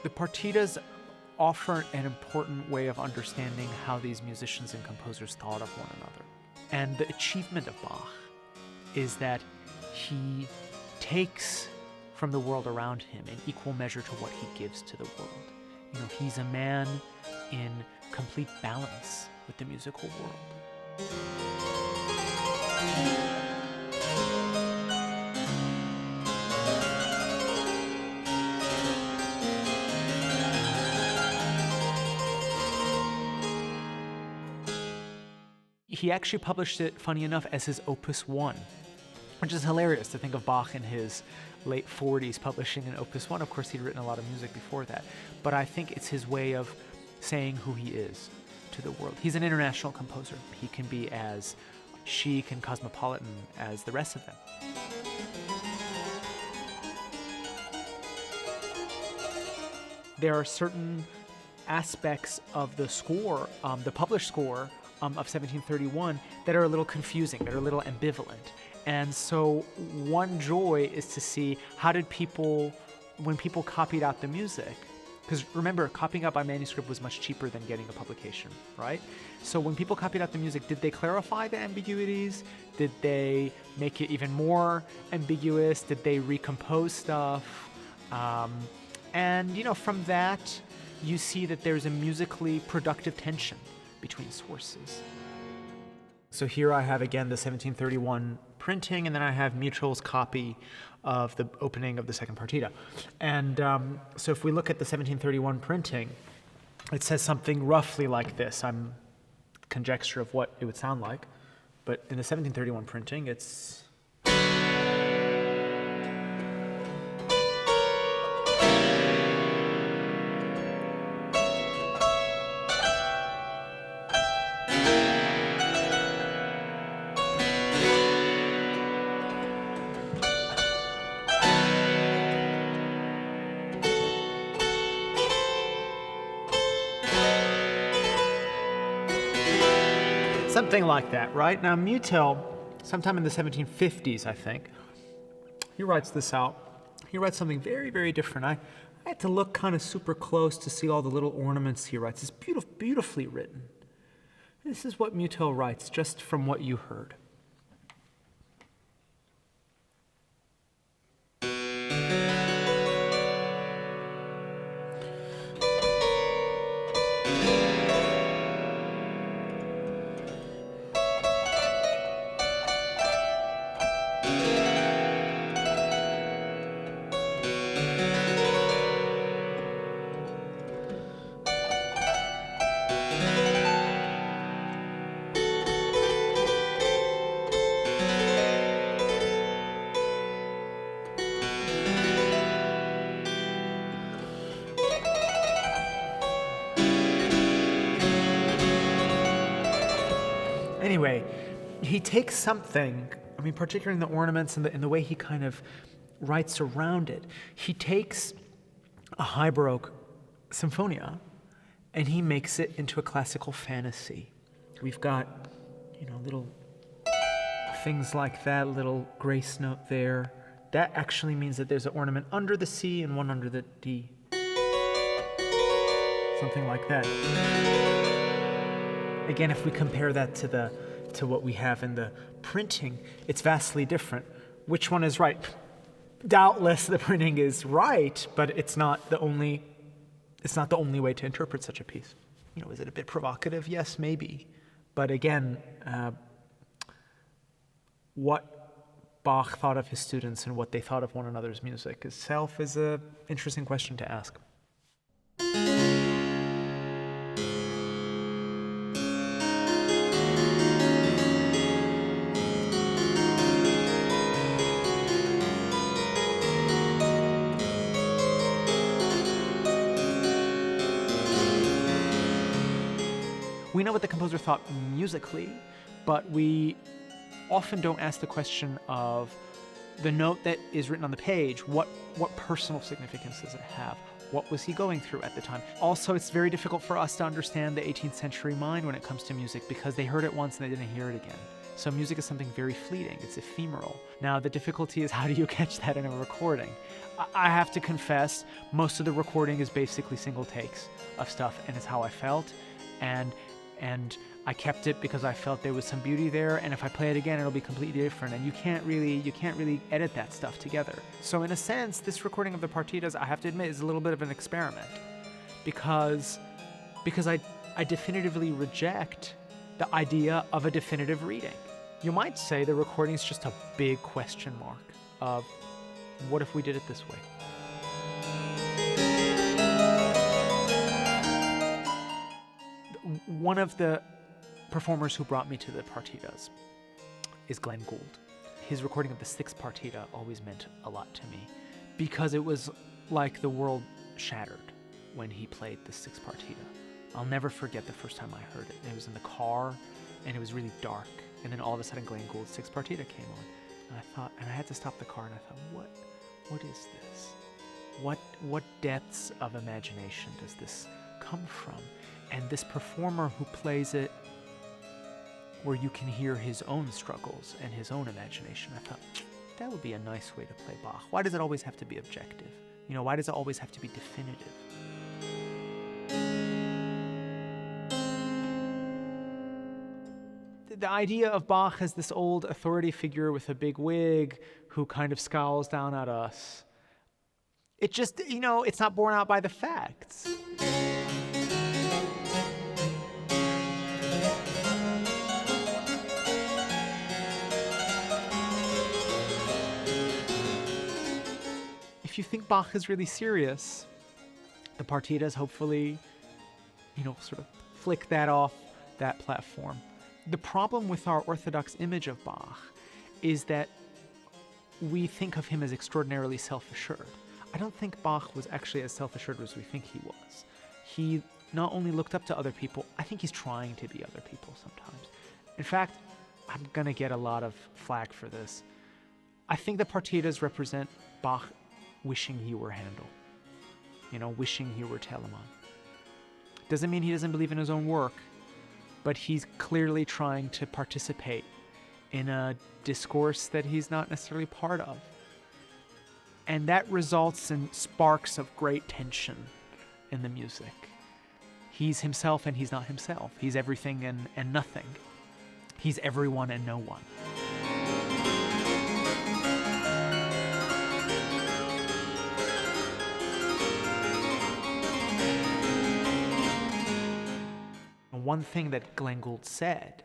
The partitas offer an important way of understanding how these musicians and composers thought of one another. And the achievement of Bach is that he takes from the world around him in equal measure to what he gives to the world. You know, he's a man in complete balance with the musical world. He actually published it, funny enough, as his Opus 1, which is hilarious to think of Bach in his late 40s publishing an Opus 1. Of course, he'd written a lot of music before that, but I think it's his way of saying who he is to the world. He's an international composer. He can be as chic and cosmopolitan as the rest of them. There are certain aspects of the score, the published score, of 1731 that are a little confusing, that are a little ambivalent. And so one joy is to see how did people, when people copied out the music, because remember, copying out by manuscript was much cheaper than getting a publication, right? So when people copied out the music, did they clarify the ambiguities? Did they make it even more ambiguous? Did they recompose stuff? And, you know, from that, you see that there's a musically productive tension between sources. So here I have again the 1731 printing, and then I have Mutual's copy of the opening of the second partita. And so if we look at the 1731 printing, it says something roughly like this. I'm conjecture of what it would sound like, but in the 1731 printing, it's something like that, right? Now, Mutel, sometime in the 1750s, I think, he writes this out. He writes something very, very different. I had to look kind of super close to see all the little ornaments he writes. It's beautifully written. This is what Mutel writes, just from what you heard. Anyway, he takes something, I mean, particularly in the ornaments and the way he kind of writes around it. He takes a high Baroque Sinfonia and he makes it into a classical fantasy. We've got, you know, little things like that, little grace note there. That actually means that there's an ornament under the C and one under the D. Something like that. Again, if we compare that to what we have in the printing, it's vastly different. Which one is right? Doubtless the printing is right, but it's not the only way to interpret such a piece. You know, is it a bit provocative? Yes, maybe. But again, what Bach thought of his students and what they thought of one another's music itself is an interesting question to ask. We know what the composer thought musically, but we often don't ask the question of the note that is written on the page, what personal significance does it have? What was he going through at the time? Also, it's very difficult for us to understand the 18th century mind when it comes to music because they heard it once and they didn't hear it again. So music is something very fleeting. It's ephemeral. Now, the difficulty is how do you catch that in a recording? I have to confess, most of the recording is basically single takes of stuff, and it's how I felt. And I kept it because I felt there was some beauty there, and if I play it again, it'll be completely different, and you can't really edit that stuff together. So in a sense, this recording of the partitas, I have to admit, is a little bit of an experiment because I definitively reject the idea of a definitive reading. You might say the recording is just a big question mark of what if we did it this way? One of the performers who brought me to the partitas is Glenn Gould. His recording of the Six Partita always meant a lot to me because it was like the world shattered when he played the Six Partita. I'll never forget the first time I heard it. It was in the car and it was really dark, and then all of a sudden Glenn Gould's Six Partita came on, and I had to stop the car and I thought, what is this? What depths of imagination does this come from? And this performer who plays it where you can hear his own struggles and his own imagination. I thought, that would be a nice way to play Bach. Why does it always have to be objective? Why does it always have to be definitive? The idea of Bach as this old authority figure with a big wig who kind of scowls down at us, it just, it's not borne out by the facts. If you think Bach is really serious, the partitas hopefully, sort of flick that off that platform. The problem with our orthodox image of Bach is that we think of him as extraordinarily self-assured. I don't think Bach was actually as self-assured as we think he was. He not only looked up to other people, I think he's trying to be other people sometimes. In fact, I'm going to get a lot of flack for this. I think the partitas represent Bach wishing he were Handel, wishing he were Telemann. Doesn't mean he doesn't believe in his own work, but he's clearly trying to participate in a discourse that he's not necessarily part of. And that results in sparks of great tension in the music. He's himself and he's not himself. He's everything and nothing. He's everyone and no one. One thing that Glenn Gould said,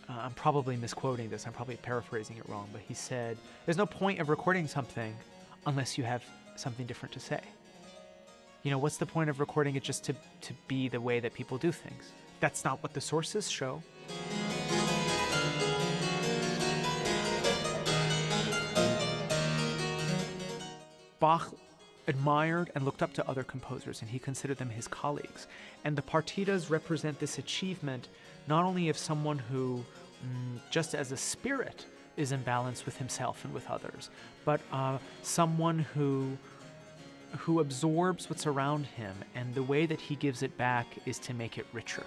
I'm probably misquoting this, I'm probably paraphrasing it wrong, but he said, there's no point of recording something unless you have something different to say. What's the point of recording it just to be the way that people do things? That's not what the sources show. Bach admired and looked up to other composers, and he considered them his colleagues. And the partitas represent this achievement not only of someone who, just as a spirit, is in balance with himself and with others, but someone who absorbs what's around him, and the way that he gives it back is to make it richer.